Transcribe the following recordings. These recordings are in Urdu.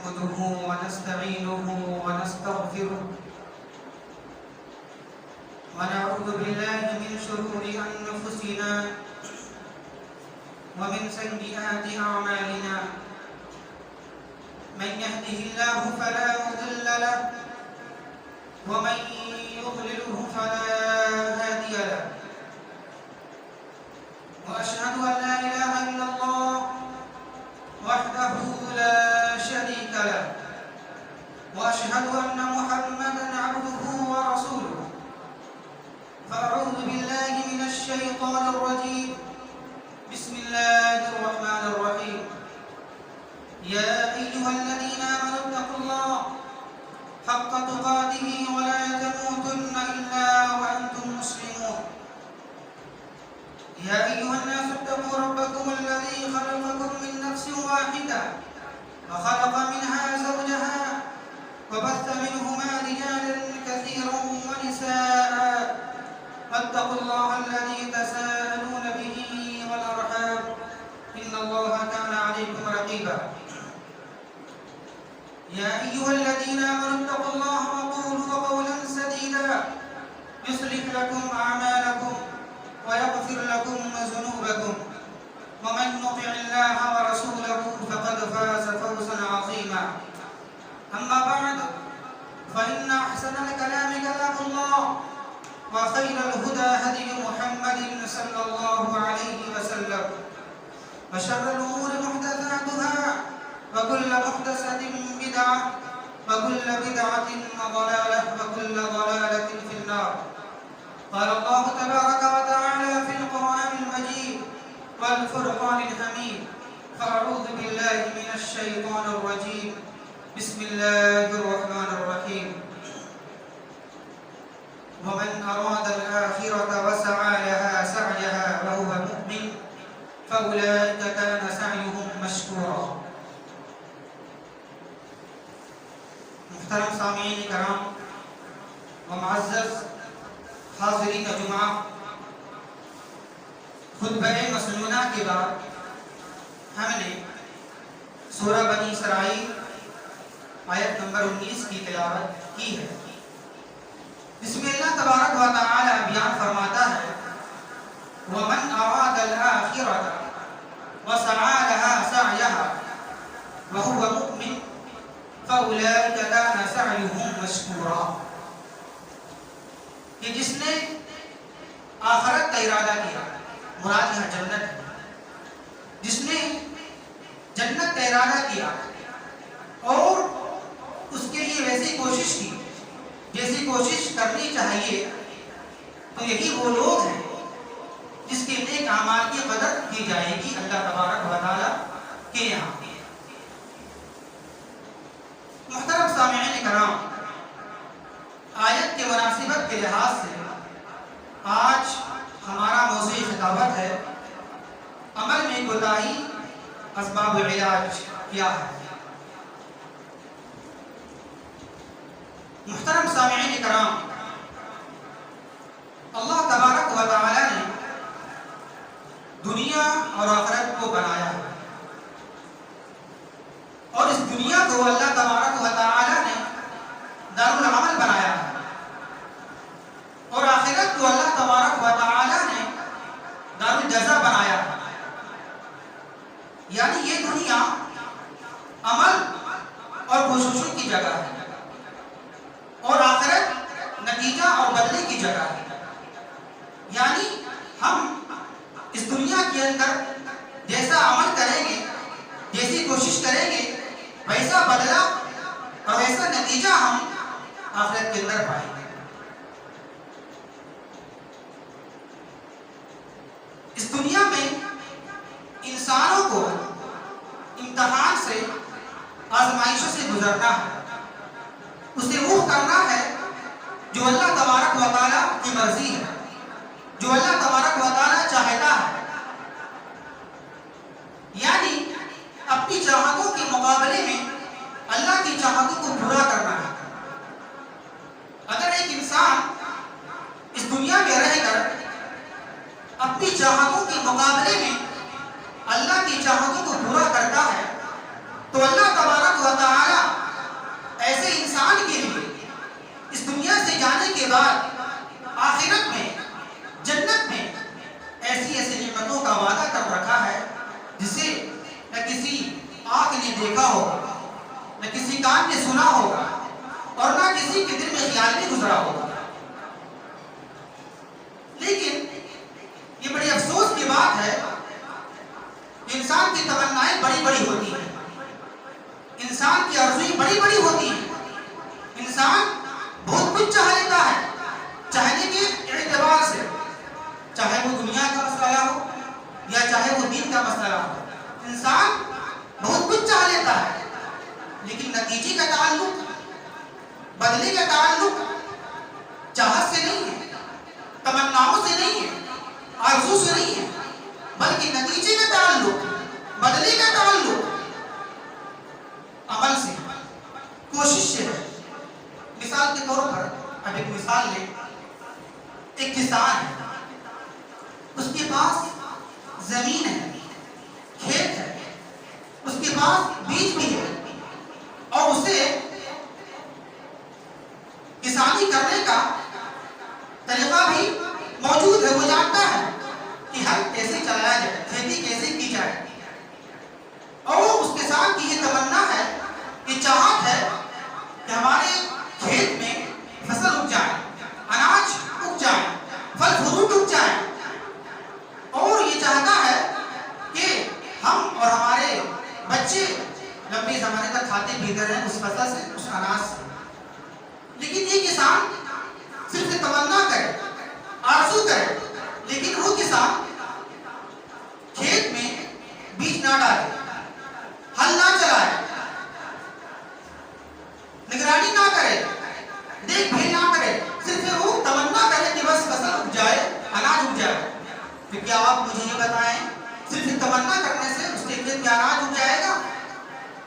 نحمده ونستعينه ونستغفره ونعوذ بالله من شرور أنفسنا ومن سيئات أعمالنا من يهده الله فلا مضل له ومن يضلله فلا هادي له وأشهد أن لا إله إلا الله وحده لا شريك له وأشهد أن محمدا عبده ورسوله فأعوذ بالله من الشيطان الرجيم بسم الله الرحمن الرحيم يا أيها الذين آمنوا اتقوا الله حق تقاته ولا تموتن إلا وأنتم مسلمون يا أيها الناس اتقوا ربكم الذي خلقكم من نفس واحدة وخلق منها زوجها وبث منهما رجالا كثيرا ونساء واتقوا الله الذي تساءلون به والأرحام إن الله كان عليكم رقيبا يا أيها الذين آمنوا اتقوا الله وقولوا قولا سديدا يصلح لكم أعمالكم ويغفر لكم ذنوبكم ومن يطع الله ورسوله فقد فاز فوزا عظيما أما بعد فإن أحسن الكلام كلام الله وخير الهدى هدي محمد صلى الله عليه وسلم وشر الأمور محدثاتها وكل محدثة بدعة وكل بدعة ضلالة وكل ضلالة في النار قال الله تبارك وتعالى في القرآن المجيد والفرقان الحميد فأعوذ بالله من الشيطان الرجيم بسم الله الرحمن الرحيم ومن أراد الآخرة وسعى لها سعيها وهو مؤمن فأولئك كان سعيهم مشكورا محترم سامعین کرام و معزز حاضرین جمعہ، خطبہ مسنونہ کے بعد ہم نے سورہ بنی اسرائیل آیت نمبر 19 کی تلاوت کی ہے، جس میں اللہ تبارک و تعالی بیان فرماتا ہے وَمَنْ أَرَادَ الْآخِرَةَ وَسَعَى لَهَا سَعْيَهَا وَهُوَ مُؤْمِنٌ فَأُولَئِكَ كَانَ سَعْيُهُمْ مَشْكُورًا، کہ جس نے آخرت کا ارادہ کیا، مراد یہاں جنت ہے، جس نے جنت کا ارادہ کیا اور اس کے لیے ویسی کوشش کی جیسی کوشش کرنی چاہیے، تو یہی وہ لوگ ہیں جس کے نیک اعمال کی قدر کی جائے گی اللہ تبارک و تعالی کے یہاں۔ محترم سامعین کرام، آیت کے مناسبت کے لحاظ سے آج ہمارا موضوع خطابت ہے عمل میں کوتاہی، اسباب العلاج کیا ہے۔ محترم سامعین کرام، اللہ تبارک و تعالی نے دنیا اور آخرت کو بنایا ہے، اور اس دنیا کو اللہ تبارک و تعالی نے دار العمل بنایا ہے، اور آخرت کو اللہ تبارک و تعالی نے دار الجزا بنایا ہے۔ یعنی یہ دنیا عمل اور کوششوں کی جگہ ہے، اور آخرت نتیجہ اور بدلے کی جگہ ہے۔ یعنی ہم اس دنیا کے اندر جیسا عمل کریں گے، جیسی کوشش کریں گے، ویسا بدلہ اور ویسا نتیجہ ہم آخرت کے اندر پائیں گے۔ اس دنیا میں انسانوں کو امتحان سے، آزمائشوں سے گزرنا ہے، اسے وہ کرنا ہے جو اللہ تبارک و تعالی کی مرضی ہے، جو اللہ تبارک و تعالی چاہتا ہے۔ یعنی اپنی چاہتوں کے مقابلے میں اللہ کی چاہتوں کو پورا کرنا ہے۔ اگر ایک انسان اس دنیا میں رہ کر اپنی چاہتوں کے مقابلے میں اللہ کی چاہتوں کو پورا کرتا ہے تو اللہ تبارک و تعالی ایسے انسان کے لیے اس دنیا سے جانے کے بعد آخرت میں جنت میں ایسی ایسی نعمتوں کا وعدہ کر رکھا ہے جسے نہ کسی آنکھ نے دیکھا ہوگا، نہ کسی کان نے سنا ہوگا، اور نہ کسی کے دل میں خیال میں گزرا ہوگا۔ لیکن یہ بڑی افسوس کی بات ہے کہ انسان کی تمنائیں بڑی بڑی ہوتی ہیں، انسان کی آرزویں بڑی بڑی ہوتی ہیں، انسان بہت کچھ چاہ لیتا ہے، چاہنے کے اعتبار سے، چاہے وہ دنیا کا مسئلہ ہو یا چاہے وہ دین کا مسئلہ ہو، انسان بہت کچھ چاہ لیتا ہے، لیکن نتیجے کا تعلق، بدلے کا تعلق چاہت سے نہیں ہے، تمناؤں سے نہیں ہے، آرزو سے نہیں ہے، بلکہ نتیجے کا تعلق، بدلے کا تعلق عمل سے، کوشش سے ہے۔ مثال کے طور پر اب ایک مثال لیں، ایک کسان ہے، اس کے پاس زمین ہے، کھیت ہے، اس کے پاس بیج بھی ہے، اور اسے کسانی کرنے کا طریقہ بھی موجود ہے، وہ جانتا ہے کہ ہل کیسے چلایا جائے، کھیتی کیسے کی جائے، اور اس کسان کی یہ تمنا ہے، یہ چاہت ہے کہ ہمارے کھیت میں فصل اگ جائے، اناج اگ جائے، پھل فروٹ اگ جائے، اور یہ چاہتا ہے کہ ہم اور ہمارے بچے لمبے زمانے تک کھاتے پیتے رہیں اس فصل سے، اس اناج سے۔ لیکن یہ کسان صرف تمنا کرے، آرزو کرے، لیکن وہ کسان کھیت میں بیج نہ ڈالے، ہل نہ چلائے، نگرانی نہ کرے، دیکھ بھال نہ کرے، صرف وہ تمنا کرے کہ بس فصل اگ جائے، اناج اگ جائے۔ تو کیا آپ مجھے یہ بتائیں، صرف تمنا کرنے سے اس کے کھیت میں اناج اگ جائے گا،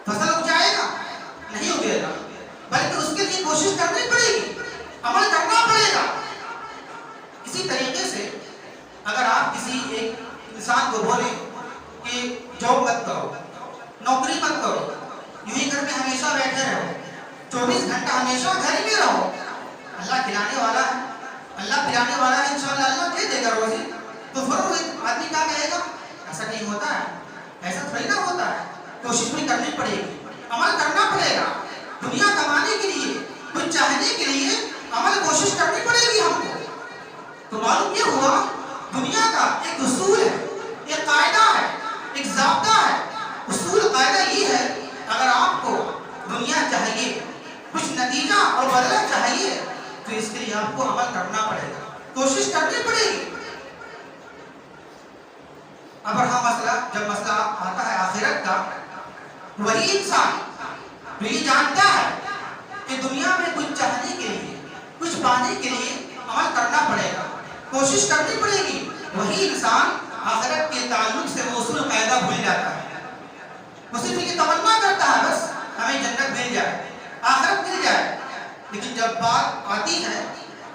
فصل اگ جائے گا؟ نہیں اگے گا، بلکہ اس کے لیے کوشش کرنی پڑے گی، عمل کرنا پڑے گا۔ اسی طریقے سے اگر آپ کسی ایک انسان کو بولیں کہ جاب مت کرو، نوکری مت کرو، یوں ہی گھر میں ہمیشہ بیٹھے رہو، 24 گھنٹہ ہمیشہ گھر میں رہو، اللہ کھلانے والا ہے، اللہ پلانے والا ہے، انشاءاللہ اللہ دے دے گا روزی، تو پھر وہ آدمی کیا کہے گا؟ ایسا نہیں ہوتا ہے، ایسا تھوڑی نہ ہوتا ہے، کوشش بھی کرنی پڑے گی، عمل کرنا پڑے گا، دنیا کمانے کے لیے، کچھ چاہنے کے لیے عمل کوشش کرنی پڑے گی ہم کو۔ تو معلوم یہ ہوا دنیا کا ایک اصول ہے، ایک قاعدہ ہے، ایک ضابطہ ہے۔ اصول قاعدہ یہ ہے، اگر آپ کو دنیا چاہیے، کچھ نتیجہ اور بدلہ چاہیے، تو اس کے لیے آپ کو عمل کرنا پڑے گا، کوشش کرنی پڑے گی۔ اب رہا مسئلہ، جب مسئلہ آتا ہے آخرت کا، وہی انسان جو یہ جانتا ہے کہ دنیا میں کچھ چاہنے کے لیے، کچھ پانے کے لیے عمل کرنا پڑے گا، کوشش کرنی پڑے گی، وہی انسان آخرت کے تعلق سے وہ اصول قاعدہ بھول جاتا ہے۔ وہ صرف یہ تمنا کرتا ہے بس ہمیں جنت مل جائے، آخرت مل جائے، لیکن جب بات آتی ہے،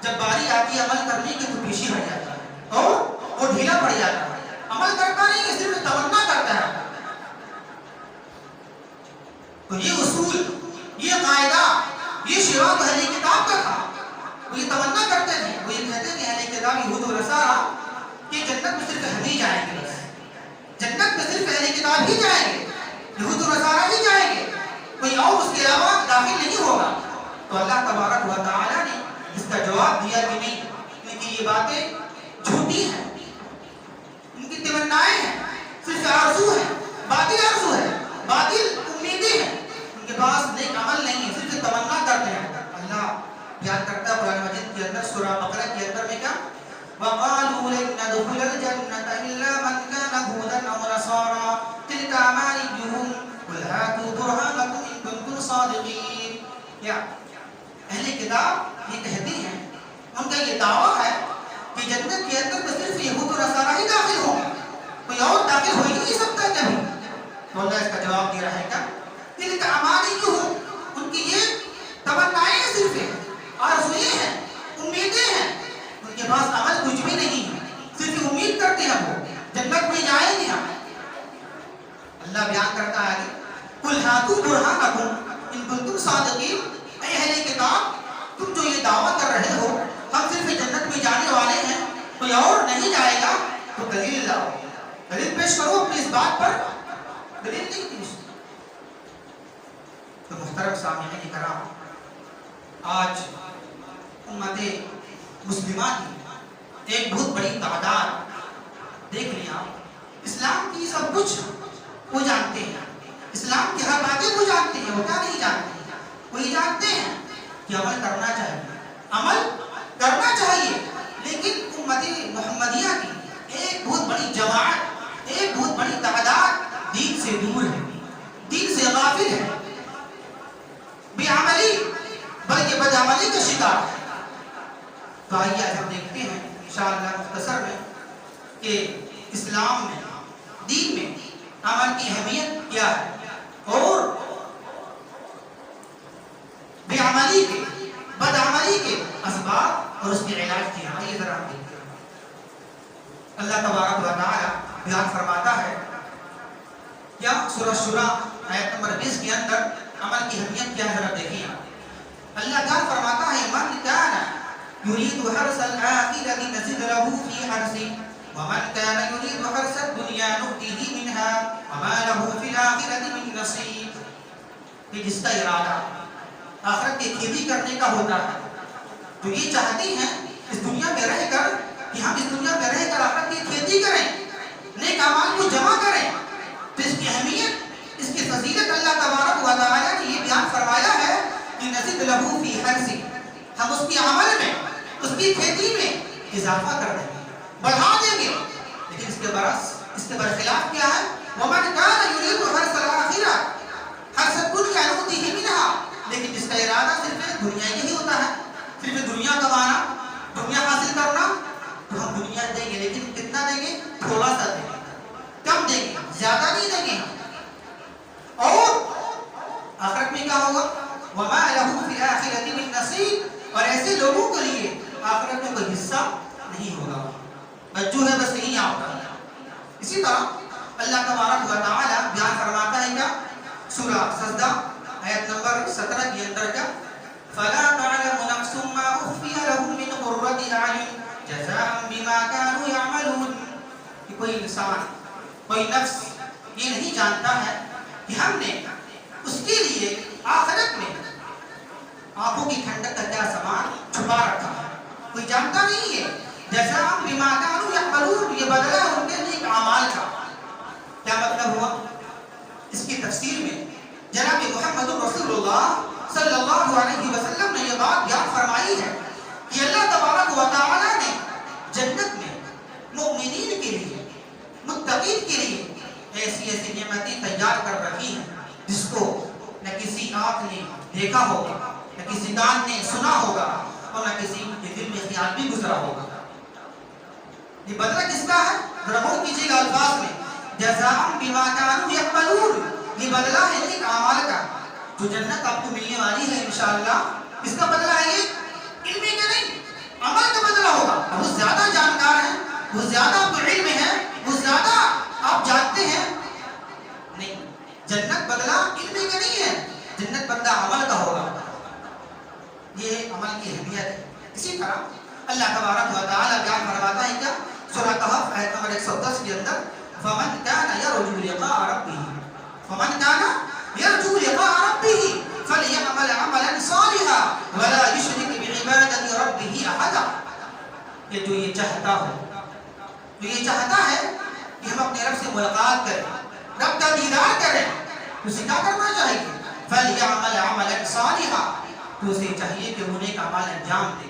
جب باری آتی ہے عمل کرنے کی، تو پیچھے ہٹ جاتا ہے اور وہ ڈھیلا پڑ جاتا ہے، عمل کرتا نہیں ہے، صرف تمنا کرتا ہے۔ تو یہ اصول، یہ قاعدہ، یہ شیوا تو اہل کتاب کا تھا، وہ یہ تمنا کرتے تھے، وہ یہ کہتے کہ اہل کتاب یہود و نصارہ کہ جنت میں صرف ہم ہی جائیں گے، جنت میں صرف اہل کتاب ہی جائیں گے، یہود و نصارہ ہی جائیں گے، کوئی اور اس کے علاوہ داخل نہیں ہوگا۔ تو اللہ تبارک و تعالیٰ نے اس کا جواب دیا کہ نہیں، ان کی یہ باتیں جھوٹی ہیں، ان کی تمنائیں ہیں، صرف آرزو ہے، باطل آرزو ہے، باطل امیدیں ہیں، ان کے پاس نیک عمل نہیں ہے، صرف تمنا کرتے ہیں۔ اللہ بیان کرتا ہے قرآن مجید کے اندر سورہ بقرہ کے اندر میں کیا؟ وَقَالُوا لَن نَدْخُلَ الْجَنَّةَ إِلَّا مَنْ كَانَ هُودًا أَوْ نَصَارَىٰ تِلْكَ أَمَانِيُّهُمْ قُلْ هَاتُوا بُرْهَانَكُمْ إِن كُنتُمْ صَادِقِينَ۔ یا اہل کتاب یہ کہتے ہیں، ان کا یہ دعویٰ ہے کہ جنت کے اندر میں صرف یہود و نصارہ ہی داخل ہوں گے، کوئی اور داخل ہو ہی نہیں سکتا کبھی۔ تو اللہ اس کا جواب دے رہا ہے کیا؟ تِلْكَ أَمَانِيُّهُمْ، ان کی یہ تمنائیں صرف ہیں، آرزوئیں ہیں، امیدیں ہیں، ان کے پاس عمل کچھ بھی نہیں ہے، صرف امید کرتے ہیں وہ جنت میں جائیں گے ہم۔ اللہ بیان کرتا ہے قُلْ هَاتُوا بُرْهَانَكُمْ ان کنتم صادقین، اے اہل کتاب تم جو یہ دعویٰ کر رہے ہو ہم صرف جنت میں جانے والے ہیں کوئی اور نہیں جائے گا، تو دلیل لاؤ، دلیل پیش کرو اپنی اس بات پر۔ دلیل نہیں تھی۔ تو محترم سامعین کرام، آج امت مسلمہ کی ایک بہت بڑی تعداد دیکھ لیا، اسلام کی سب کچھ وہ جانتے ہیں، اسلام کی ہر باتیں وہ جانتے ہیں، وہ کیا نہیں جانتے ہیں؟ وہی جانتے ہیں کہ عمل کرنا چاہیے، عمل کرنا چاہیے، لیکن امت محمدیہ کی ایک بہت بڑی جماعت، ایک بہت بڑی تعداد دین سے دور ہے، دین سے غافل ہے، بے عملی بلکہ بد عملی کا شکار ہے۔ تو آئیے آج ہم دیکھتے ہیں انشاءاللہ مختصر میں کہ اسلام میں، دین میں عمل کی اہمیت کیا ہے اور بے عملی کے، بد عملی کے اسباب اور اس کے علاج کیا ہے۔ آئیے ذرا ہم دیکھتے ہیں۔ اللہ تبارک و تعالی بیان فرماتا ہے کیا سورہ شورى آیت نمبر 20 کے اندر عمل کی اہمیت کیا ہے، ذرا دیکھیے۔ اللہ تعالی فرماتا ہے من کان یرید حرث الآخرۃ نزد له فی حرثہ ومن کان یرید حرث الدنیا نؤتیہ منہا وما له فی الآخرۃ من نصیب۔ کہ جس کا ارادہ آخرت کی کھیتی کرنے کا ہوتا ہے تو یہ چاہتی ہیں اس دنیا میں رہ کر کہ ہم اس دنیا میں رہ کر آخرت کی کھیتی کریں، نیک اعمال کو جمع کریں، تو اس کی اہمیت، اس کی فضیلت اللہ تبارک و تعالیٰ نے یہ بیان فرمایا ہے کہ نزد لہو فی حرثہ، ہم اس کی عمل میں، اس کی کھیتی میں اضافہ کر دیں گے، بڑھا دیں گے۔ لیکن اس کے برعکس، اس کے برخلاف کیا ہے؟ وَمَنْ كَانَ يُرِيدُ حَرْثَ الْآخِرَةِ حَرْثَ الدُّنْيَا نُؤْتِهِ مِنْهَا، لیکن جس کا ارادہ صرف دنیا ہی ہوتا ہے، صرف دنیا کمانا، دنیا حاصل کرنا، تو ہم دنیا دیں گے، لیکن کتنا دیں گے؟ تھوڑا سا دیں گے، کم دیں گے، زیادہ نہیں دیں گے۔ اور آخرت میں کیا ہوگا؟ وَمَا لَهُ فِي الْآخِرَةِ مِن نَصِيبٍ، اور ایسے لوگوں کے لیے آخرت میں کوئی حصہ نہیں ہوگا، بچوں ہے بس یہی آپ کا۔ اسی طرح اللہ تبارک و تعالی بیان فرماتا ہے کیا؟ سورہ سجدہ آیت نمبر 17 کے اندر کیا؟ فَلَا تَعْلَمُ نَفْسٌ مَّا أُخْفِيَ لَهُم مِّن قُرَّةِ أَعْيُنٍ جَزَاءً بِمَا كَانُوا يَعْمَلُونَ۔ کہ کوئی انسان، کوئی نفس یہ نہیں جانتا ہے کہ ہم نے اس کے لیے آخرت میں آنکھوں کی ٹھنڈک کا کیا سامان چھپا رکھا ہے، کوئی جانتا نہیں ہے۔ جَزَاءً بِمَا كَانُوا يَعْمَلُونَ، یہ بدلہ ہے ان کے نیک اعمال کا۔ کیا مطلب ہوا؟ اس کی تفسیر میں جناب محمد رسول اللہ صلی اللہ علیہ وسلم نے یہ بات بیان فرمائی ہے کہ اللہ تبارک و تعالی نے جنت میں مؤمنین کے لیے، متقین کے لیے ایسی ایسی نعمتیں تیار کر رکھی ہیں جس کو نہ کسی آنکھ نے دیکھا ہوگا، نہ کسی کان نے سنا ہوگا، اور نہ کسی کے دل میں خیال بھی گزرا ہوگا۔ یہ بدلہ کس کا ہے؟ ذرا غور کیجیے گا الفاظ میں، جزاء بما كانوا يعملون، یہ بدلہ ہے نیک اعمال کا، جو جنت آپ کو ملنے والی ہے انشاءاللہ۔ اس کا بدلہ ہے یہ علم کا نہیں، عمل کا بدلہ ہوگا۔ بہت زیادہ جانکار ہیں، بہت زیادہ آپ کو علم ہے، بہت زیادہ آپ جانتے ہیں، نہیں، جنت بدلہ علم کا نہیں ہے، جنت بدلہ عمل کا ہوگا۔ یہ عمل کی اہمیت ہے۔ اسی طرح اللہ تبارک و تعالی بیان فرماتا ہے کیا؟ سورہ کہف آیت نمبر 110 کے اندر، فَمَنْ كَانَ يَرْجُو لِقَاءَ رَبِّهِ فَمَنْ كَانَ يَرْجُو لِقَاءَ رَبِّهِ فَلْيَعْمَلْ عَمَلًا صَالِحًا وَلَا يُشْرِكْ بِعِبَادَةِ رَبِّهِ أَحَدًا۔ کہ جو یہ چاہتا ہو، جو یہ چاہتا ہے کہ ہم اپنے رب سے ملاقات کریں، رب کا دیدار کریں، اسے کیا کرنا چاہیے؟ فَلْيَعْمَلْ عَمَلًا صَالِحًا، تو اسے چاہیے کہ وہ نیک اعمال انجام دے،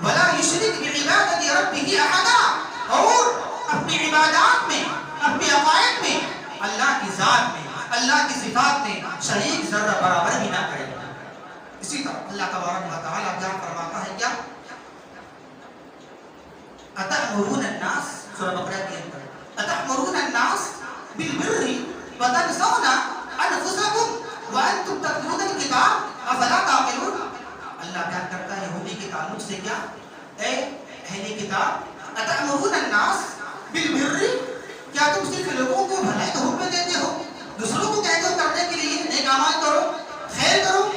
وَلَا يُشْرِكْ بِعِبَادَةِ رَبِّهِ أَحَدًا، اور اپنی عبادات میں، اپنے عقائد میں، اللہ کی ذات میں، اللہ کی صفات میں شریک ذرہ برابر بھی نہ کرے۔ اسی طرح اللہ تبارک و تعالی بیان فرماتا ہے کیا؟ أَتَأْمُرُونَ النَّاسَ، سورہ بقرہ کے اندر، أَتَأْمُرُونَ النَّاسَ بِالْبِرِّ وَتَنْسَوْنَ أَنفُسَكُمْ وَأَنْتُمْ تَتْلُونَ الْكِتَابَ أَفَلَا تَعْقِلُونَ۔ اللہ بیان کرتا ہے یہودی کے تعلق سے کیا؟ اے اہل کتاب، أَتَأْمُرُونَ النَّاسَ بِالْبِرِّ، کیا تم صرف لوگوں کو بھلائی کا حکم دیتے ہو، دوسروں کو کہتے ہو کرنے کے لیے نیک اعمال کرو، خیر کرو،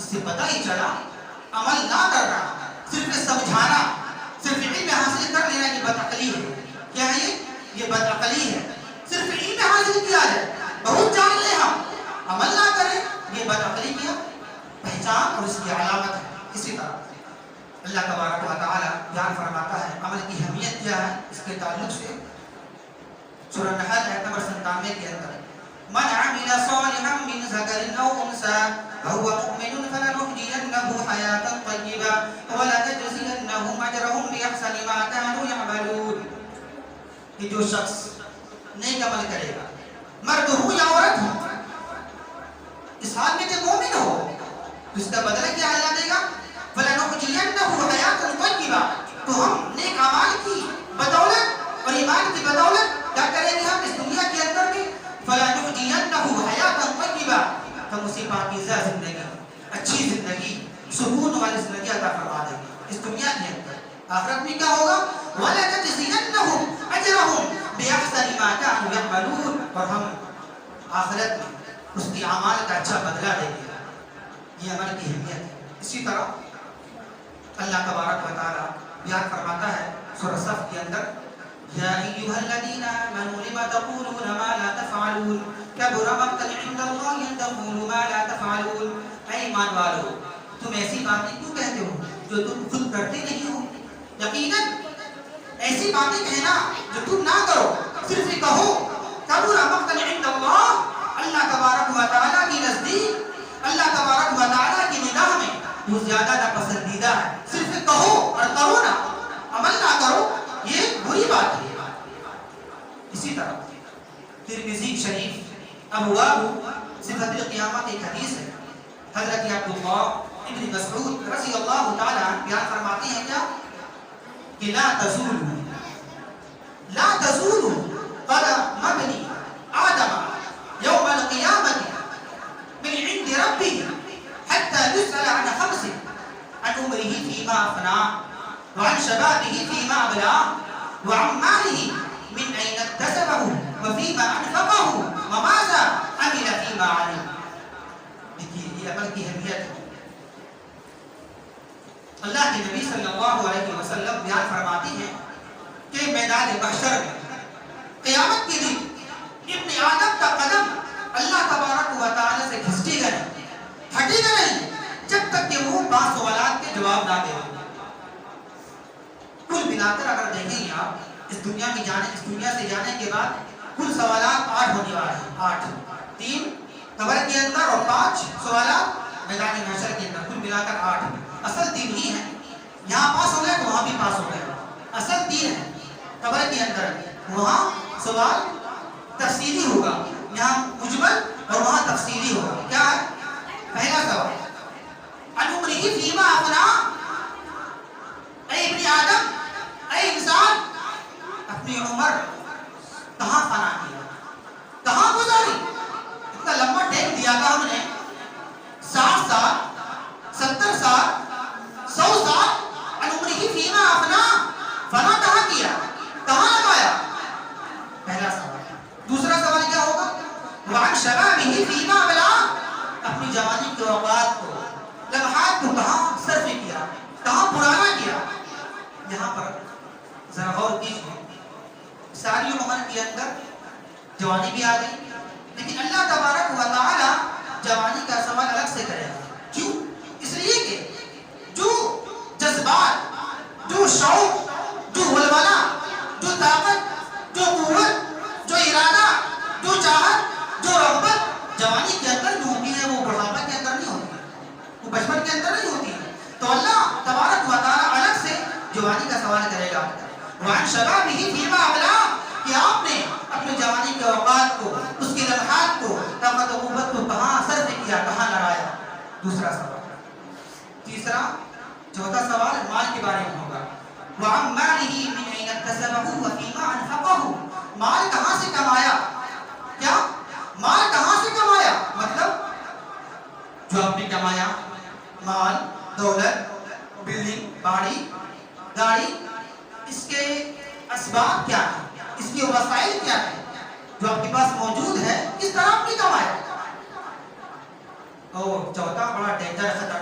اس سے پتہ ہی چلا عمل نہ کرنا، صرف سمجھانا، صرف علم حاصل کر لینا یہ بدعقلی ہے. کیا ہے یہ بدعقلی ہے. صرف علم حاصل کیا جائے، بہت جان لے ہم، عمل نہ کریں، یہ بدعقلی کی پہچان اور اس کی علامت ہے. اسی طرح اللہ تبارک و تعالی بیان فرماتا ہے عمل کی اہمیت کیا ہے. اس کے تعلق سے سورہ نحل آیت نمبر 97 کے اندر من عمل صالحا من ذکر او انثى وهو مؤمن فلنحيينه حياة طيبة ولنجزينهم اجرهم باحسن ما كانوا يعملون. کہ جو شخص نیک عمل کرے گا، مرد ہو یا عورت ہو، اس حال میں کہ مومن ہو، تو اس کا بدلہ کیا اللہ دے گا؟ فَلَنُحْيِيَنَّهُ حَيَاةً طَيِّبَةً. تو ہم نیک اعمال کی بدولت اور ایمان کی بدولت کیا کریں گے ہم اس دنیا کے اندر میں؟ فَلَنُحْيِيَنَّهُ حَيَاةً طَيِّبَةً. ہم اسی پاکیزہ زندگی، اچھی زندگی، سکون والی زندگی عطا فرما دیں گے اس دنیا کے اندر. آخرت میں کیا ہوگا؟ وَلَنَجْزِيَنَّهُمْ أَجْرَهُمْ بِأَحْسَنِ مَا كَانُوا يَعْمَلُونَ. اور ہم آخرت میں اس کی اعمال کا اچھا بدلہ دیں گے. یہ عمل کی اہمیت ہے. اسی طرح اللہ تبارک و تعالی بیان فرماتا ہے سورہ صف کے اندر یا ایھا الذین آمنوا لم تقولون ما لا تفعلون کبر مقتا عند اللہ ان تقولوا ما لا تفعلون. اے ایمان والو، تم ایسی باتیں کیوں کہتے ہو جو تم خود کرتے نہیں ہو؟ یقیناً ایسی باتیں کہنا جو تم نہ کرو، صرف کہو کبر مقتا عند اللہ. اللہ تبارک و تعالی کی نزدیک، اللہ تبارک و تعالی کی نگاہ میں وہ زیادہ ناپسندیدہ ہے. صرف کہو اور کرو نا، عمل نہ کرو، یہ بری بات ہے. اسی طرح ترمذی شریف ابواب صفت القیامت ایک حدیث ہے. حضرت عبداللہ ابن مسعود رضی اللہ تعالی بیان فرماتے ہیں کیا کہ لا تزول قدم ابن آدم يوم القيامة من عند ربه حتى يسأل عن خمس: عن عمره فيما أفناه، وعن شبابه فيما أبلاه، وعن ماله من أين اكتسبه وفيما أنفقه وماذا عمل فيما علم. دیکھیے یہ عمل کی اہمیت ہے. اللہ کے نبی صلی اللہ علیہ وسلم بیان فرماتے ہیں کہ میدان محشر میں قیامت کے دن ابن آدم کا قدم اللہ تبارک و تعالی سے کھسٹے گا نہیں، ہٹے گا نہیں جب تک کہ وہ 5 سوالات کے جواب نہ دے. کل ملا کر اگر دیکھیں آپ اس دنیا میں جانے، اس دنیا سے جانے کے بعد کل سوالات 8 ہونے والے ہیں. 8 3 قبر کے اندر اور 5 سوالات میدان محشر کے اندر، کل ملا کر 8. اصل 3 ہی ہیں. یہاں پاس ہو گئے تو وہاں بھی پاس ہو گئے. اصل 3 ہے قبر کے اندر، وہاں سوال تفصیلی ہوگا، یہاں مجمل اور وہاں تفصیلی ہوگا. کیا ہے پہلا سوال؟ عن عمره فيما أفناه. اے ابن آدم، اے انسان، اپنی عمر کہاں فنا کیا، کہاں گزاری؟ اتنا لمبا ٹائم دیا تھا ہم نے، 60 سال، 70 سال، 100 سال. عن عمره فيما أفناه، فنا کہاں کیا، کہاں لگایا؟ پہلا سوال. دوسرا سوال کیا ہوگا؟ وعن شبابه فيما أبلاه. اپنی جوانی کے اوقات کو، لمحات کو کہاں صرف کیا، کہاں پرانا کیا. یہاں پر ذرا غور کیجیے، ساری عمر کے اندر جوانی بھی آ گئی، لیکن اللہ تبارک و تعالی جوانی کا سوال الگ سے کرے گا. کیوں؟ اس لیے کہ جو جذبات، جو شوق، جو ولولہ، جو طاقت، جو قوت، جو ارادہ، جو چاہت، جو رغبت جوانی کے اندر جو ہوتی ہے وہ بڑھاپا کے اندر نہیں ہوتی ہے، وہ بچپن کے اندر نہیں ہوتی ہے. تو اللہ تبارک و تعالی الگ سے جوانی کا سوال کرے گا. وعن شبابه فيما أبلاه، کہ آپ نے اپنے جوانی کے اوقات کو، اس کے لمحات کو، طاقت و قوت کو کہاں صرف کیا، کہاں لڑایا. دوسرا سوال. تیسرا چوتھا سوال مال کے بارے میں ہوگا. وعن ماله من أين اكتسبه وفيما أنفقه. مال کہاں سے کمایا؟ کیا مال کہاں سے کمایا؟ مطلب جو آپ نے کمایا، مال، دولت، بلڈنگ، گاڑی، اس کے اسباب کیا ہیں، اس کے وسائل کیا ہیں جو آپ کے پاس موجود ہے، کس طرح آپ نے کمایا. اور چوتھا بڑا ڈینجر خطرناک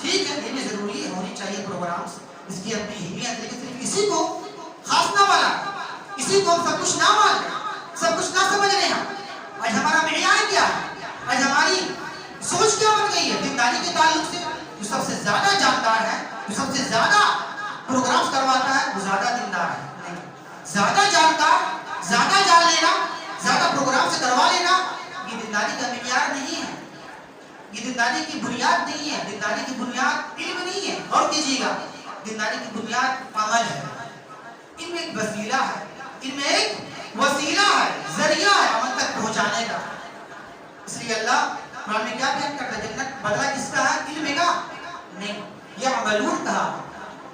ٹھیک ہے یہ بھی ضروری ہے، ہونی چاہیے پروگرامس، اس کی اپنی اہمیت، لیکن صرف اسی کو خاص نہ بنا، اسی کو ہم سب کچھ نہ مان لیں، سب کچھ نہ سمجھ رہے ہیں۔ آج ہمارا معیار کیا ہے؟ آج ہماری سوچ کیا بن گئی ہے دینداری کے تعلق سے؟ جو سب سے زیادہ جاندار ہے، جو سب سے زیادہ پروگرامس کرواتا ہے، وہ زیادہ دیندار ہے؟ نہیں، زیادہ جانکار، زیادہ جان لینا، زیادہ پروگرام سے کروا لینا، یہ دینداری کا معیار نہیں ہے، یہ دینداری کی بنیاد نہیں ہے۔ دینداری کی بنیاد علم نہیں ہے، غور کیجیے گا، دینداری کی بنیاد عمل ہے۔ علم ایک وسیلہ ہے، علم ایک وسیلہ ہے، ذریعہ ہے عمل تک پہنچانے کا۔ اس لیے اللہ قرآن میں کیا بیان کرتا ہے؟ جنت بدلہ کس کا ہے؟ علم کا نہیں، یعملون کہا،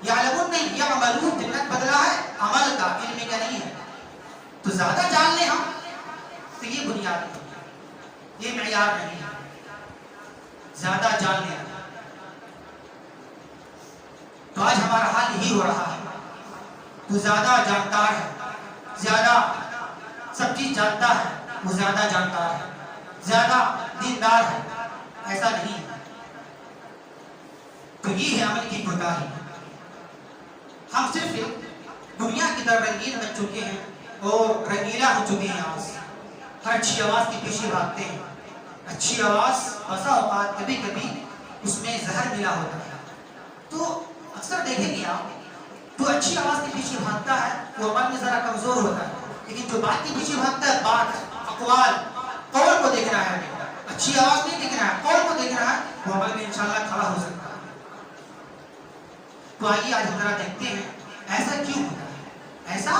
یعلمون نہیں، یعملون، جنت بدلہ ہے عمل کا، علم کا نہیں ہے۔ تو زیادہ جان لیں ہم تو یہ بنیاد ہے، یہ معیار نہیں ہے، زیادہ جان لیں تو آج ہمارا حال یہی ہو رہا ہے۔ تو زیادہ جانکار ہے، زیادہ سب چیز جانتا ہے، وہ زیادہ جانکار ہے، زیادہ دیندار ہے، ایسا نہیں ہے۔ تو یہ ہے عمل کی کوتاہی۔ ہم صرف دنیا کی طرف رنگین بن چکے ہیں اور رنگیلا ہو چکے ہیں، آواز ہر اچھی آواز کے پیچھے بھاگتے ہیں۔ اچھی آواز بسا اوقات کبھی کبھی اس میں زہر ملا ہوتا ہے۔ تو اکثر دیکھیں گے آپ، جو اچھی آواز کے پیچھے بھاگتا ہے وہ عمل میں ذرا کمزور ہوتا ہے، لیکن جو بات کے پیچھے بھاگتا ہے، بات، اقوال، قول کو دیکھ رہا ہے، اچھی آواز نہیں دیکھ رہا ہے، قول کو دیکھ رہا ہے، وہ عمل میں انشاءاللہ کھڑا ہو سکتا ہے۔ تو آئیے آج ہم ذرا دیکھتے ہیں ایسا کیوں ہوتا ہے، ایسا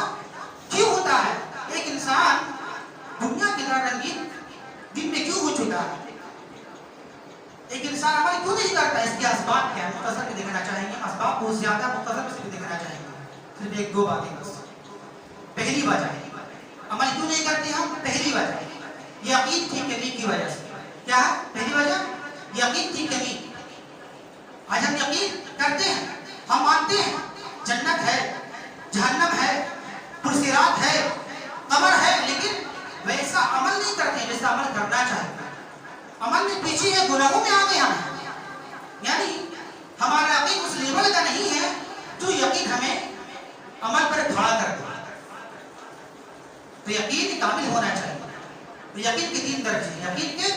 کیوں ہوتا ہے؟ ایک انسان دنیا کی طرح رنگین دن میں کیوں ہو چکا ہے؟ ایک انسان عمل کیوں نہیں کرتا؟ اس کے اسباب کیا ہے؟ مختصر میں دیکھنا چاہیں گے، اسباب بہت زیادہ، مختصر میں صرف دیکھنا چاہیں گے، صرف ایک دو باتیں بس۔ پہلی وجہ عمل کیوں نہیں کرتے ہم؟ پہلی وجہ یقین کی کمی کی وجہ سے۔ کیا ہے پہلی وجہ؟ یقین کی کمی۔ آج ہم یقین کرتے ہیں، ہم مانتے ہیں جنت ہے، جہنم ہے، پرصراط ہے، قبر ہے، لیکن ویسا عمل نہیں کرتے جیسا عمل کرنا چاہتے ہیں۔ عمل میں پیچھے ہے، گناہوں میں آگے ہم ہیں، یعنی ہمارا یقین اس لیول کا نہیں ہے جو یقین ہمیں عمل پر کھڑا کر دے۔ تو یقین کامل ہونا چاہیے۔ تو یقین کے تین درجے ہیں، یقین کے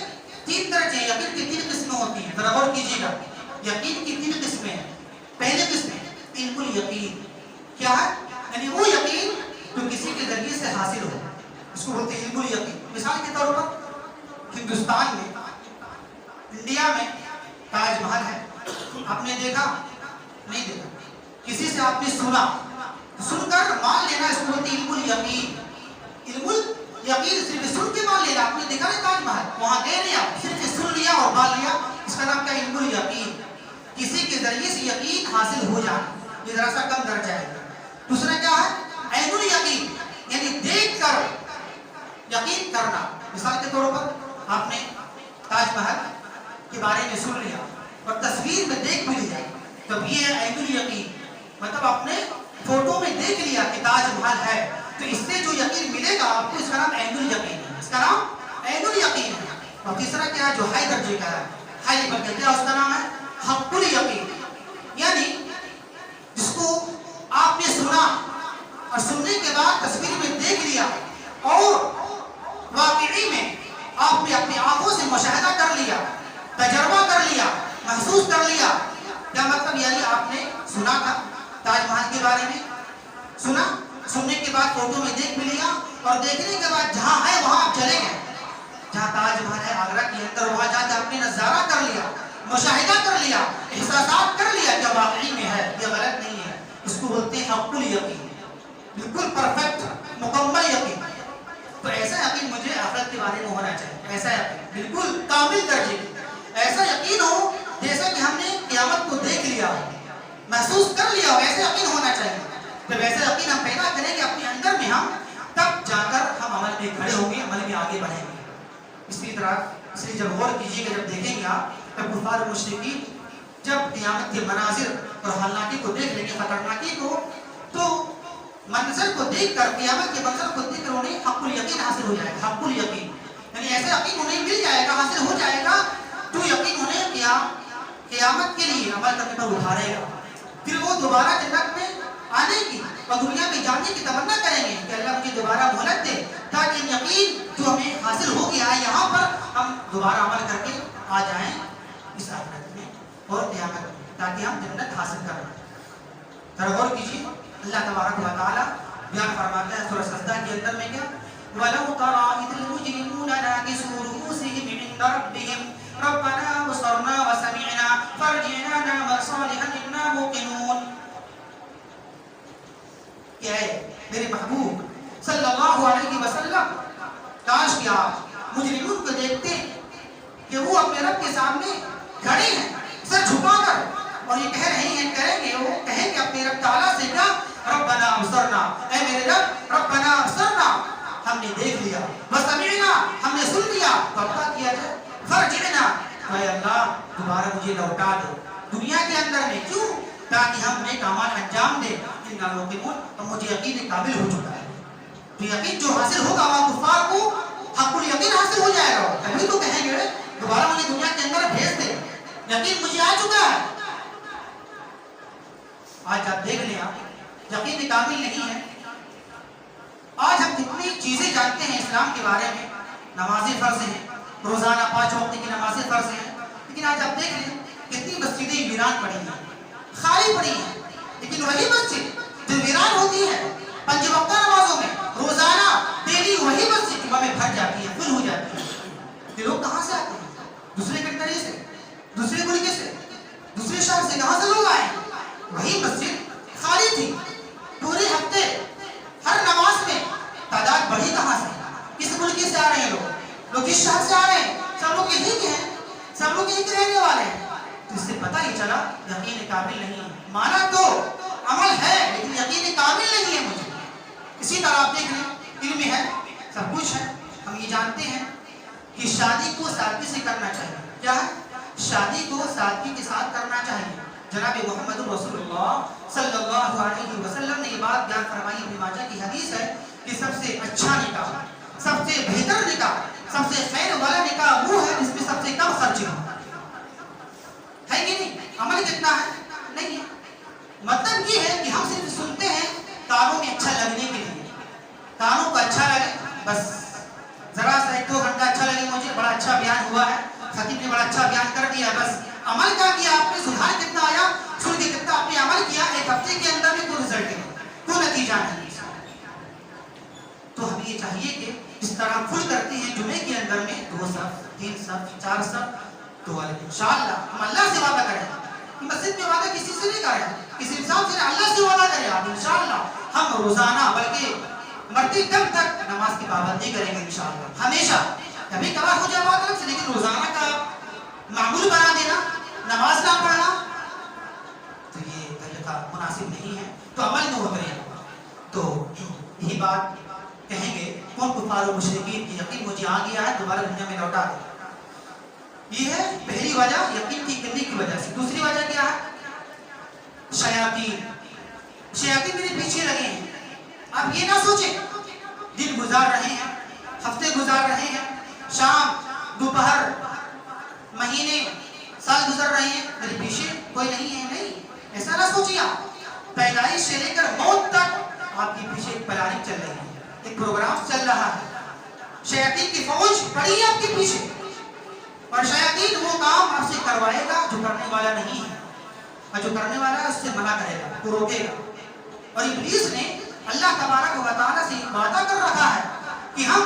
تین درجے ہیں، یقین کی تین قسمیں ہوتی ہیں، ذرا غور کیجیے گا۔ یقین کی تین قسمیں ہیں۔ پہلی قسم علم الیقین، کیا ہے؟ یعنی وہ یقین جو کسی کے ذریعے سے حاصل ہو، اس کو بولتے ہیں علم الیقین۔ مثال کے طور پر ہندوستان میں، انڈیا میں تاج محل ہے، آپ نے دیکھا؟ نہیں دیکھا، کسی سے آپ نے سنا، سن کر مان لینا، اس کو بولتے ہیں علم الیقین۔ علم الیقین صرف سن کے مان لینا، آپ نے دیکھا نا تاج محل، وہاں گئے نہیں، آپ صرف سن لیا اور مان لیا، اس کا نام کیا ہے؟ علم الیقین۔ کسی کے ذریعے سے یقین حاصل ہو جانا، یہ ذرا سا کم درجہ ہے۔ دوسرا کیا ہے؟ عین الیقین، یعنی دیکھ کر یقین کرنا۔ مثال کے طور پر آپ نے تاج محل کے بارے میں سن لیا اور تصویر میں دیکھ بھی لیا، تب یہ ہے عین الیقین، مطلب آپ نے فوٹو میں دیکھ لیا کہ تاج محل ہے، تو اس سے جو یقین ملے گا آپ کو، اس کا نام عین الیقین ہے، اس کا نام عین الیقین ہے۔ اور تیسرا کیا ہے؟ جو ہائی درجے کا ہے، ہائی لیول کا، کیا اس کا نام ہے؟ حق الیقین، یعنی جس کو آپ نے سنا اور سننے کے بعد تصویر میں دیکھ لیا اور واقعی میں آپ نے اپنی آنکھوں سے مشاہدہ کر لیا، تجربہ کر لیا، محسوس کر لیا۔ کیا مطلب؟ یعنی آپ نے سنا تھا تاج محل کے بارے میں، سنا، سننے کے بعد فوٹو میں دیکھ بھی لیا، اور دیکھنے کے بعد جہاں ہے وہاں آپ چلے گئے، جہاں تاج محل ہے آگرہ کے اندر، وہاں جا کے آپ نے نظارہ کر لیا، مشاہدہ کر لیا، احساسات کر لیا کہ واقعی میں ہے، یہ غلط نہیں ہے، اس کو بولتے ہیں حق الیقین، بالکل پرفیکٹ، مکمل یقین۔ تو ایسا یقین مجھے آخرت کے بارے میں ہونا چاہیے، ایسا یقین بالکل کامل درجے کی، ایسا یقین ہو جیسا کہ ہم نے قیامت کو دیکھ لیا ہو، محسوس کر لیا ہو، ایسا یقین ہونا چاہیے۔ جب ایسا یقین ہم پیدا کریں گے اپنے اندر میں، ہم تب جا کر ہم عمل میں کھڑے ہوں گے، عمل میں آگے بڑھیں گے۔ اسی طرح، اس لیے جب غور کیجیے گا، جب دیکھیں گے آپ، جب کفار مشرکین جب قیامت کے مناظر اور ہولناکی کو دیکھ لیں گے، خطرناکی کو، تو منظر کو دیکھ کر، قیامت کے منظر کو دیکھ کر انہیں حق الیقین حاصل ہو جائے گا، حق الیقین، یعنی ایسا یقین انہیں مل جائے گا، حاصل ہو جائے گا، جو یقین انہیں کیا قیامت کے لیے عمل کرنے پر ابھارے گا، پھر وہ دوبارہ جنت میں آنے کی اور دنیا میں جانے کی تمنا کریں گے کہ اللہ مجھے دوبارہ مہلت دے تاکہ یقین جو ہمیں حاصل ہو گیا ہے یہاں پر ہم دوبارہ عمل کر کے آ جائیں اس آخرت میں اور قیامت میں، تاکہ ہم جنت حاصل کر لیں۔ ذرا غور کیجیے، اللہ تبارک و تعالیٰ بیان فرماتا ہے سورہ سجدہ کے اندر میں کیا، وَلَوْ تَرَىٰ إِذِ الْمُجْرِمُونَ نَاكِسُو رُءُوسِهِمْ عِندَ رَبِّهِمْ رَبَّنَا أَبْصَرْنَا وَسَمِعْنَا فَارْجِعْنَا نَعْمَلْ صَالِحًا إِنَّا مُوقِنُونَ۔ کیا ہے میرے محبوب صلی اللہ علیہ وسلم، کاش کہ آپ مجرمون کو دیکھتے کہ وہ اپنے رب کے سامنے کھڑے ہیں سر جھکا کر اور یہ کہہ رہے ہیں، کہیں گے وہ کہیں گے اپنے رب تعالیٰ سے کیا، ربنا ابصرنا، اے میرے رب ربنا ابصرنا، ہم نے دیکھ لیا، وسمعنا، ہم نے سن لیا، تو اب کیا کیا جائے، فرجعنا، اے اللہ دوبارہ مجھے لوٹا دے دنیا کے اندر میں، کیوں، تاکہ ہم نیک اعمال انجام دیں، انا موقنون، اور مجھے یقین قابل ہو چکا ہے، تو یقین جو حاصل ہوگا وہاں کفار کو حق الیقین حاصل ہو جائے گا، تبھی تو کہیں گے دوبارہ مجھے دنیا کے اندر بھیج دے، یقین مجھے آ چکا ہے۔ آج آپ دیکھ لیں، آپ یقین کامل نہیں ہے، آج ہم کتنی چیزیں جانتے ہیں اسلام کے بارے میں، نمازیں فرض ہیں، روزانہ 5 وقت کی نمازیں فرض ہیں، لیکن آج آپ دیکھ لیں کتنی مسجدیں ویران پڑی ہیں، خالی پڑی ہیں، لیکن وہی مسجد جو ویران ہوتی ہے 5 وقتہ نمازوں میں روزانہ ڈیلی، وہی مسجد جمعہ میں بھر جاتی ہے، فل ہو جاتی ہے، یہ لوگ کہاں سے آتے ہیں؟ دوسرے کنٹری سے، دوسرے ملک سے، دوسرے شہر سے، کہاں سے لوگ آئے ہیں؟ وہی مسجد خالی تھی پورے ہفتے، ہر نماز میں تعداد بڑھی کہاں سے؟ کس ملک سے آ رہے ہیں لوگ کس شہر سے آ رہے ہیں؟ سب لوگ یہی کے ہیں، سب لوگ یہی کے رہنے والے ہیں، تو اس سے پتہ ہی چلا یقین کامل نہیں ہے، مانا تو عمل ہے لیکن یقین کامل نہیں ہے مجھے۔ اسی طرح آپ دیکھ لیں علم ہے، سب کچھ ہے، ہم یہ جانتے ہیں کہ شادی کو سادگی سے کرنا چاہیے، کیا ہے؟ شادی کو سادگی کے ساتھ کرنا چاہیے۔ جناب محمد رسول اللہ صلی اللہ علیہ وسلم نے یہ بات بیان فرمائی، ابن ماجہ کی حدیث ہے کہ سب سے اچھا نکاح، سب سے بہتر نکاح، سب سے خیر والا نکاح وہ ہے جس میں سب سے کم خرچ ہو، ہے کہ نہیں؟ عمل کتنا ہے؟ نہیں ہے، مطلب یہ ہے کہ ہم صرف سنتے ہیں کانوں میں اچھا لگنے کے لیے، کانوں کو اچھا لگے بس، ذرا سا 1-2 گھنٹہ اچھا لگے، مجھے بڑا اچھا بیان ہوا ہے، خطیب نے بڑا اچھا بیان کر دیا، بس عمل کیا کیا آپ نے، سدھار کتنا آیا، سن کے کتنا آپ نے عمل کیا، ایک ہفتے کے اندر میں کوئی رزلٹ ہے، کوئی نتیجہ نہیں۔ تو ہمیں یہ چاہیے کہ اس طرح کھل کرتے ہیں جمعے کے اندر میں 2 صف 3 صف 4 صف، تو انشاءاللہ ہم اللہ سے وعدہ کریں، مسجد میں وعدہ کسی سے نہیں کریں، کسی انسان سے اللہ سے وعدہ کریں، آپ انشاءاللہ ہم روزانہ بلکہ مرتے دم تک نماز کی پابندی کریں گے انشاءاللہ، ہمیشہ، کبھی کبھار ہو جائے بات الگ سے، لیکن روزانہ کا معمول بنا دینا، نماز نہ پڑھنا، تو یہ طریقہ مناسب نہیں ہے، تو عمل میں اتریں، تو یہی بات کہیں گے کون کفار و مشرکین کی یقین مجھے آ گیا ہے دوبارہ دنیا میں لوٹا دے، یہ ہے پہلی وجہ یقین کی کمی کی وجہ سے۔ دوسری وجہ کیا ہے؟ شیاطین میرے پیچھے لگے ہیں، آپ یہ نہ سوچیں دن گزار رہے ہیں، ہفتے گزار رہے ہیں، شام دوپہر مہینے سال گزر رہے ہیں، میرے پیچھے کوئی نہیں ہے، نہیں، ایسا نہ سوچیے آپ، پیدائش سے لے کر موت تک آپ کے پیچھے ایک پلاننگ چل رہی ہے، ایک پروگرام چل رہا ہے، شیاطین کی فوج پڑی ہے آپ کے پیچھے، اور شیاطین وہ کام آپ سے کروائے گا جو کرنے والا نہیں ہے، اور جو کرنے والا ہے اس سے منع کرے گا، وہ روکے گا، اور ابلیس نے اللہ تبارک و تعالیٰ سے وعدہ کر رکھا ہے کہ ہم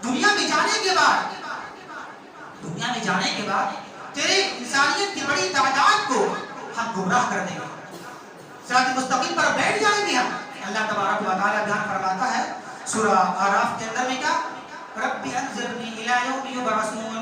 دنیا میں جانے کے بعد تیرے انسانیت کی بڑی تعداد کو ہم گمراہ کر دیں گے، صراط مستقیم پر بیٹھ جائیں گے ہم۔ اللہ تبارک و تعالیٰ بیان فرماتا ہے سورہ اعراف کے اندر میں کیا، رب انظرنی الی یوم یبعثون،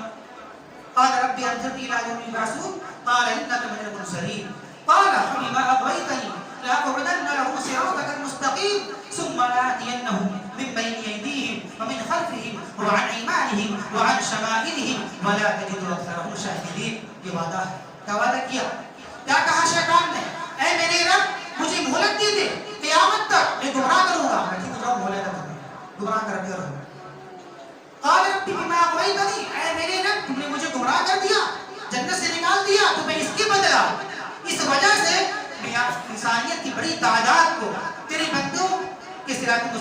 قال رب انظرنی الی یوم یبعثون قال انک من المنظرین، قال فبما اغویتنی لأقعدن لهم صراطك المستقيم ثم لآتينهم من بين أيديهم ومن خلفهم وعن أيمانهم وعن شمائلهم ولا تجد أكثرهم شاكرين۔ یہ وعدہ ہے، کیا وعدہ کیا، کیا کہا شیطان نے، اے میرے رب مجھے مہلت دے دے، قیامت تک میں گمراہ کروں گا، میں ٹھیک ہوں مہلت دے، گمراہ کرتے رہو۔ قال رب بما أغويتني، اے میرے رب تم نے مجھے گمراہ کر دیا، جنت سے نکال دیا، تو میں اس کے بدلے انسانیت کی بڑی تعداد کو تیرے بندوں کے صراط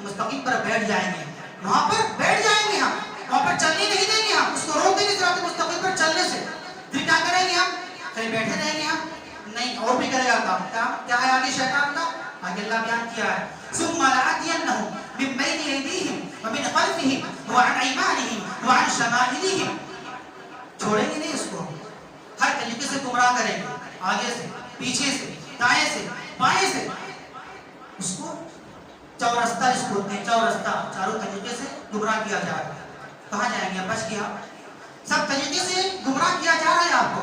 مستقیم پر بیٹھ جائیں گے، وہاں پر بیٹھ جائیں گے، ہم وہاں پر چلنے نہیں دیں گے، ہم اس کو روک دیں گے صراط مستقیم پر چلنے سے. پھر کیا کریں گے ہم؟ کہیں بیٹھے رہیں گے ہم نہیں، اور بھی کرے گا کام. کیا ہے آگے شیطان کا؟ آگے اللہ بیان کیا ہے ثم لآتینہم من بین ایدیہم ومن خلفہم وعن ایمانہم وعن شمائلہم. چھوڑیں گے نہیں اس کو، ہر طریقے سے گمراہ کریں گے، آگے سے، پیچھے سے، دائیں سے، بائیں سے. اس کو چورستہ اس کو ہوتے ہیں، چورستہ چاروں طریقے سے گمراہ کیا جا رہا ہے. کہاں جائیں گے؟ بچ گیا. سب طریقے سے گمراہ کیا جا رہا ہے آپ کو،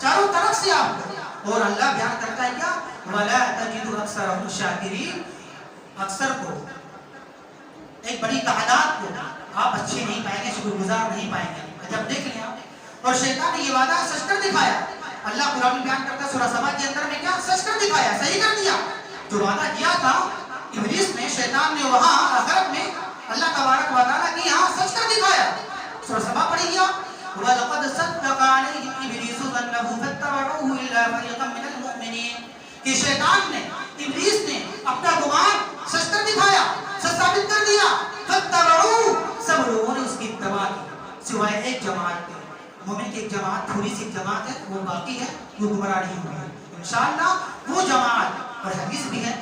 چاروں طرف سے آپ کو. اور اللہ بیان کرتا ہے کیا؟ وَلَا تَجِدُ أَكْثَرَهُمْ شَاكِرِينَ. اکثر کو، ایک بڑی تعداد کو آپ اچھے نہیں پائیں گے، شکر گزار نہیں پائیں گے. جب دیکھ لیا اور شیطان نے یہ وعدہ سچ کر دکھایا. اللہ قرآن میں بیان کرتا ہے سورہ سبا کے اندر میں کیا سچ کر دکھایا، صحیح کر دیا. جو وعدہ کیا تھا ابلیس نے، شیطان نے وہاں آخرت میں اللہ تبارک و تعالیٰ کی یہاں سچ کر دکھایا. سورہ سبا پڑھی گیا وَلَقَدْ صَدَّقَ عَلَيْهِمْ إِبْلِيسُ ظَنَّهُ فَاتَّبَعُوهُ إِلَّا فَرِيقًا مِنَ الْمُؤْمِنِينَ. کہ شیطان نے، ابلیس نے اپنا گمان سچ کر دکھایا، سچ ثابت کر دیا. فَاتَّبَعُوهُ، سب لوگوں نے اس کی اتباع کی سوائے ایک جماعت کے. مومن کی ایک جماعت، تھوڑی سی جماعت ہے، وہ باقی ہے، وہ گمراہ نہیں ہوئی. انشاءاللہ وہ جماعت، اور حدیث بھی ہے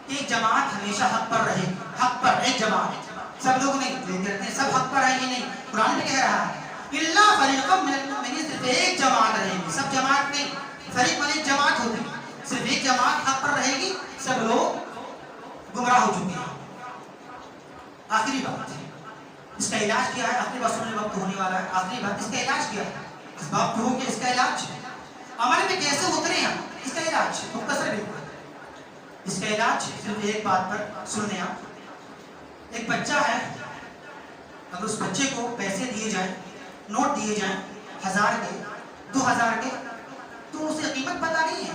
ایک جماعت ہمیشہ حق پر رہے. حق پر ایک جماعت، سب لوگ نہیں جو کہتے ہیں سب حق پر ہے، یہ نہیں. قرآن میں کہہ رہا ہے الا فریقا من المؤمنین، صرف ایک جماعت رہے گی، سب جماعت نہیں. فریق من ایک جماعت ہوتی ہے، صرف ایک جماعت حق پر رہے گی، سب لوگ گمراہ ہو چکے ہیں. آخری بات اس کا علاج کیا ہے؟ آخری بات سننے وقت ہونے والا ہے. آخری بات اس کا علاج کیا ہے؟ اسباب تو ہو گیا، اس کا علاج عمل میں کیسے اترے ہیں؟ اس کا علاج مختصر بالکل. اس کا علاج صرف ایک بات پر سننے آپ. ایک بچہ ہے، اگر اس بچے کو پیسے دیے جائیں، نوٹ دیے جائیں 1000 کے 2000 کے، تو اسے قیمت پتہ نہیں ہے،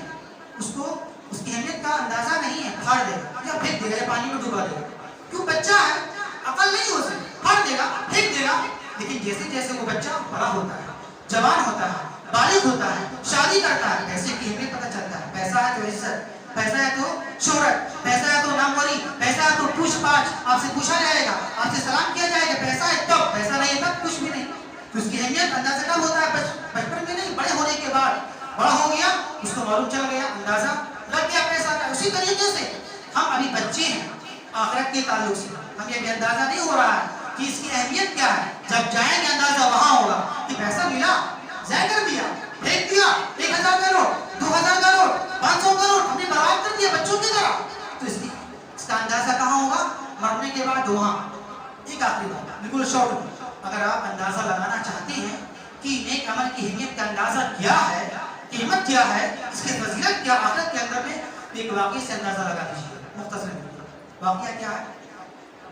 اس کو اس کی اہمیت کا اندازہ نہیں ہے. پھاڑ دے گا یا پھینک دے گا یا پانی میں ڈبا دے گا. کیوں؟ بچہ ہے، عقل نہیں ہو سکتی. پھاڑ دے گا، پھینک دے گا. لیکن جیسے جیسے وہ بچہ بڑا ہوتا ہے، جوان ہوتا ہے، بالغ ہوتا ہے، شادی کرتا ہے، پیسے کی اہمیت پتہ چلتا ہے. پیسہ ہے تو عزت، پیسہ ہے تو شہرت، پیسہ ہے تو ناموری، پیسہ ہے تو پوچھ پاچھ، آپ سے پوچھا جائے گا، آپ سے سلام کیا جائے گا. پیسہ ہے تب، پیسہ نہیں تب کچھ بھی نہیں. تو اس کی اہمیت اندازہ کب ہوتا ہے؟ بچپن میں نہیں، بڑے ہونے کے بعد. بڑا ہو گیا، اس کو معلوم چل گیا، اندازہ لگ گیا پیسہ کا. اسی طریقے سے ہم ابھی بچے ہیں آخرت کے تعلق سے، ہمیں ابھی اندازہ نہیں ہو رہا ہے کہ اس کی اہمیت کیا ہے. جب جائیں گے اندازہ وہاں ہوگا کہ پیسہ ملا، ضائع کر دیا، پھینک دیا. 1000 کا نوٹ، 2000 کا نوٹ، 500 کا نوٹ ہم نے برباد کر دیا بچوں کی طرح. تو اس کا اندازہ کہاں ہوگا؟ مرنے کے بعد وہاں. ایک آخری بات بالکل شارٹ میں، اگر آپ اندازہ لگانا چاہتے ہیں کہ نیک عمل کی اہمیت کا اندازہ کیا ہے، قیمت کیا ہے، اس کی فضیلت کیا آخرت کے اندر میں، ایک واقعے سے اندازہ لگا دیجیے. مختصر واقعہ کیا ہے؟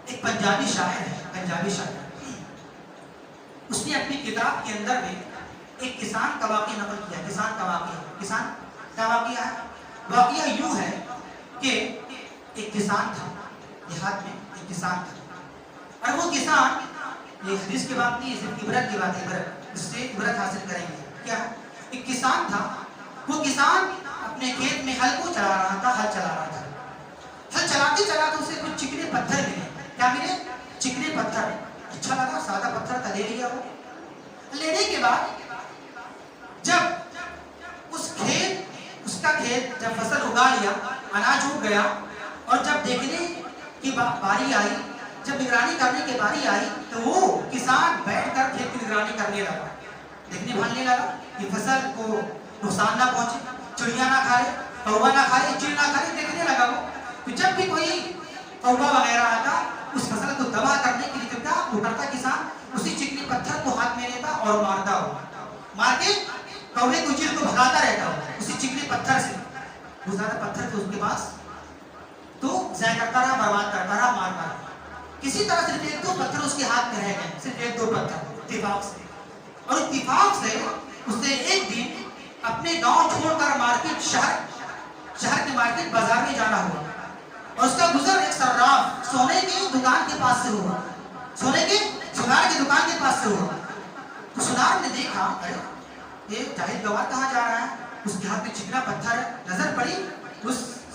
ایک پنجابی شاعر ہے، پنجابی شاعر، اس نے اپنی کتاب کے اندر میں ایک کسان کا واقعہ نقل کیا. کسان کا واقعہ، کسان کا واقعہ ہے. واقعہ یوں ہے کہ ایک کسان تھا، دیہات میں ایک کسان تھا، اور وہ کسان، یہ حدیث کی بات نہیں ہے، صرف عبرت کی بات ہے. عبرت، اس سے عبرت حاصل کریں گے. کیا ایک کسان تھا، وہ کسان اپنے کھیت میں ہل کو چلا رہا تھا، ہل چلا رہا تھا. ہل چلاتے چلاتے اسے کچھ چکنے پتھر ملے. کیا ملے؟ چکنے پتھر. اچھا لگا، سادہ پتھر تھا، لے لیا. وہ لینے کے بعد جب اس کا کھیت جب فصل اگا لیا، اناج اگ گیا، اور جب دیکھنے کی باری آئی، جب نگرانی کرنے کی باری آئی، تو وہ کسان بیٹھ کر کھیت کی نگرانی کرنے لگا، دیکھنے بھالنے لگا کہ فصل کو نقصان نہ پہنچے، چڑیا نہ کھائے، کوا نہ کھائے، چڑ نہ کھائے. دیکھنے لگا وہ. تو جب بھی کوئی کوا وغیرہ آتا، اس فصل کو تباہ کرنے کے لیے کیا وہ کرتا کسان؟ اسی چکنی پتھر کو ہاتھ میں لیتا اور مارتا ہو، مار کے کوے کو چڑ کو بھگاتا رہتا ہو اسی چکنی پتھر سے. وہ زیادہ پتھر تھے اس کے پاس، تو ضائع کرتا رہا، برباد کرتا رہا، مارتا رہا. کسی طرح صرف 1-2 پتھر اس کے ہاتھ میں رہ گئے، صرف 1-2 پتھر اتفاق سے. اور اتفاق سے اسے ایک دن اپنے گاؤں چھوڑ کر مارکیٹ، شہر کے مارکیٹ بازار میں جانا ہوا، اور اس کا گزر ایک صراف سونے کی دکان کے پاس سے ہوا. سونے کے سونار کی دکان کے پاس سے ہوا. تو سونار نے دیکھا، ارے یہ جاہد گوار کہاں جا رہا ہے؟ اس کے ہاتھ میں چکنا پتھر ہے. نظر پڑی اس